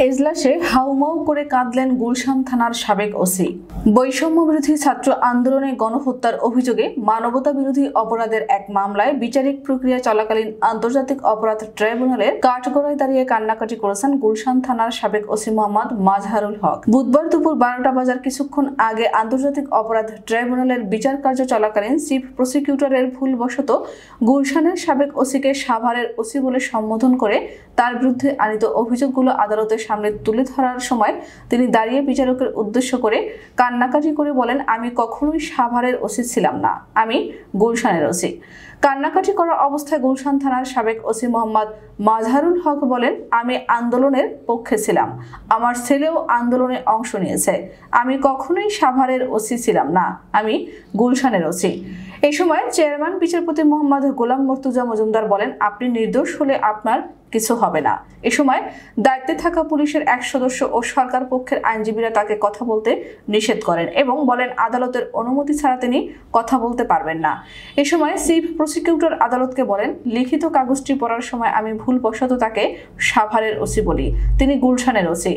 এজলাসে হাউমাউ করে কাঁদলেন গুলশান থানার সাবেক ওসি। বৈষম্য বিরোধী ছাত্র আন্দোলনে গণহত্যার অভিযোগে মানবতা বিরোধী অপরাধের এক মামলায় বিচারিক প্রক্রিয়া চলাকালীন আন্তর্জাতিক অপরাধ ট্রাইব্যুনালের কাঠগড়ায় দাঁড়িয়ে কান্নাকাটি করেছেন গুলশান থানার সাবেক ওসি মোহাম্মদ মাজহারুল হক। বুধবার দুপুর 12টা বাজার কিছুক্ষণ আগে আন্তর্জাতিক অপরাধ ট্রাইব্যুনালের বিচার কার্য চলাকালীন চিফ প্রসিকিউটরের ভুলবশত গুলশানের সাবেক ওসিকে সাভারের ওসি বলে সম্বোধন করে তার বিরুদ্ধে আনিত অভিযোগগুলো আদালতের সামনে তুলে ধরার সময় তিনি দাঁড়িয়ে বিচারকের উদ্দেশ্য করে কান্নাকাটি করে বলেন, আমি কখনোই সাভারের ওসি ছিলাম না, আমি গুলশানের ওসি। কান্নাকাটি করা অবস্থায় গুলশান থানার সাবেক ওসি মোহাম্মদ মাজহারুল হক বলেন, আমি আন্দোলনের পক্ষে ছিলাম, আমার ছেলেও আন্দোলনে অংশ নিয়েছে, আমি কখনোই সাভারের ওসি ছিলাম না, আমি গুলশানের ওসি। এই সময় চেয়ারম্যান বিচারপতি মোহাম্মদ গোলাম মর্তুজা মজুমদার বলেন, আপনি নির্দোষ হলে আপনার কিছু হবে না। এ সময় দায়িত্বে থাকা পুলিশের এক সদস্য ও সরকার পক্ষের আইনজীবীরা তাকে কথা বলতে নিষেধ করেন এবং বলেন আদালতের অনুমতি ছাড়া তিনি কথা বলতে পারবেন না। এ সময় চিফ প্রসিকিউটর আদালতকে বলেন, লিখিত কাগজটি পড়ার সময় আমি ভুলবশত তাকে সাভারের ওসি বলি, তিনি গুলশানের ওসি।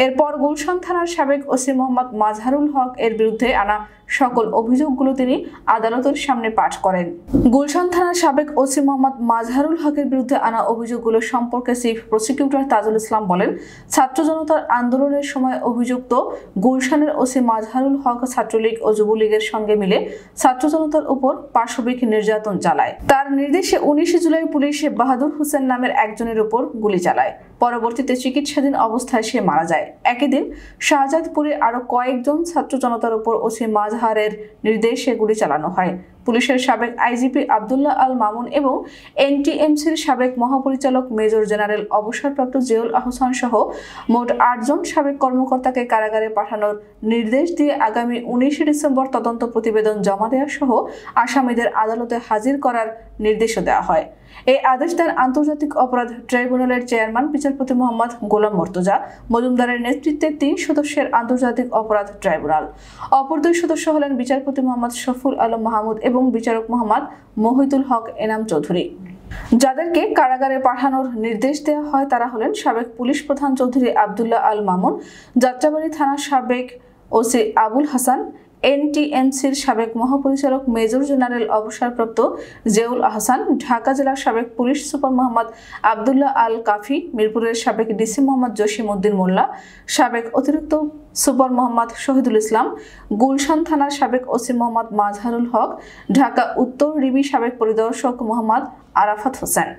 এরপর গুলশান থানার সাবেক ওসি মোহাম্মদ মাজহারুল হক এর বিরুদ্ধে আনা সকল অভিযোগগুলো তিনি আদালতের সামনে পাঠ করেন। গুলশান থানার সাবেক ওসি মোহাম্মদ মাজহারুল হকের বিরুদ্ধে আনা অভিযোগগুলো সম্পর্কে চিফ প্রসিকিউটর তাজুল ইসলাম বলেন, ছাত্র জনতার আন্দোলনের সময় অভিযুক্ত গুলশানের ওসি মাজহারুল হক ছাত্রলীগ ও যুবলীগের সঙ্গে মিলে ছাত্র জনতার উপর পাশবিক নির্যাতন চালায়। তার নির্দেশে 19 জুলাই পুলিশ বাহাদুর হোসেন নামের একজনের উপর গুলি চালায়। পরবর্তীতে চিকিৎসাধীন অবস্থায় সে মারা যায়। একই দিন শাহজাদপুরে আরো কয়েকজন ছাত্র জনতার উপর ওসি মাজহারের নির্দেশে গুলি চালানো হয়। পুলিশের সাবেক আইজিপি আব্দুল্লাহ আল মামুন এবং এনটিএমসির সাবেক মহাপরিচালক মেজর জেনারেল অবসরপ্রাপ্ত জিয়াউল আহসান সহ মোট 8 জন সাবেক কর্মকর্তাকে কারাগারে পাঠানোর নির্দেশ দিয়ে আগামী 19 ডিসেম্বর তদন্ত প্রতিবেদন জমা দেওয়া সহ আসামিদের আদালতে হাজির করার নির্দেশও দেওয়া হয়। এই আদেশ দেন আন্তর্জাতিক অপরাধ ট্রাইব্যুনালের চেয়ারম্যান বিচারপতি মোহাম্মদ গোলাম মর্তুজা মজুমদারের নেতৃত্বে 3 সদস্যের আন্তর্জাতিক অপরাধ ট্রাইব্যুনাল। অপর 2 সদস্য হলেন বিচারপতি মোহাম্মদ শফুল আলম মাহমুদ এবং বিচারক মোহাম্মদ মহিতুল হক এনাম চৌধুরী। যাদেরকে কারাগারে পাঠানোর নির্দেশ দেওয়া হয় তারা হলেন সাবেক পুলিশ প্রধান চৌধুরী আব্দুল্লাহ আল মামুন, যাত্রাবাড়ী থানার সাবেক ওসি আবুল হাসান, এনটিএমসির সাবেক মহাপরিচালক মেজর জেনারেল অবসরপ্রাপ্ত জিয়াউল আহসান, ঢাকা জেলার সাবেক পুলিশ সুপার মোহাম্মদ আব্দুল্লাহ আল কাফি, মিরপুরের সাবেক ডিসি মোহাম্মদ জসিম উদ্দিন মোল্লা, সাবেক অতিরিক্ত সুপার মোহাম্মদ শহীদুল ইসলাম, গুলশান থানার সাবেক ওসি মোহাম্মদ মাজহারুল হক, ঢাকা উত্তর রিবি সাবেক পরিদর্শক মোহাম্মদ আরাফাত হোসেন।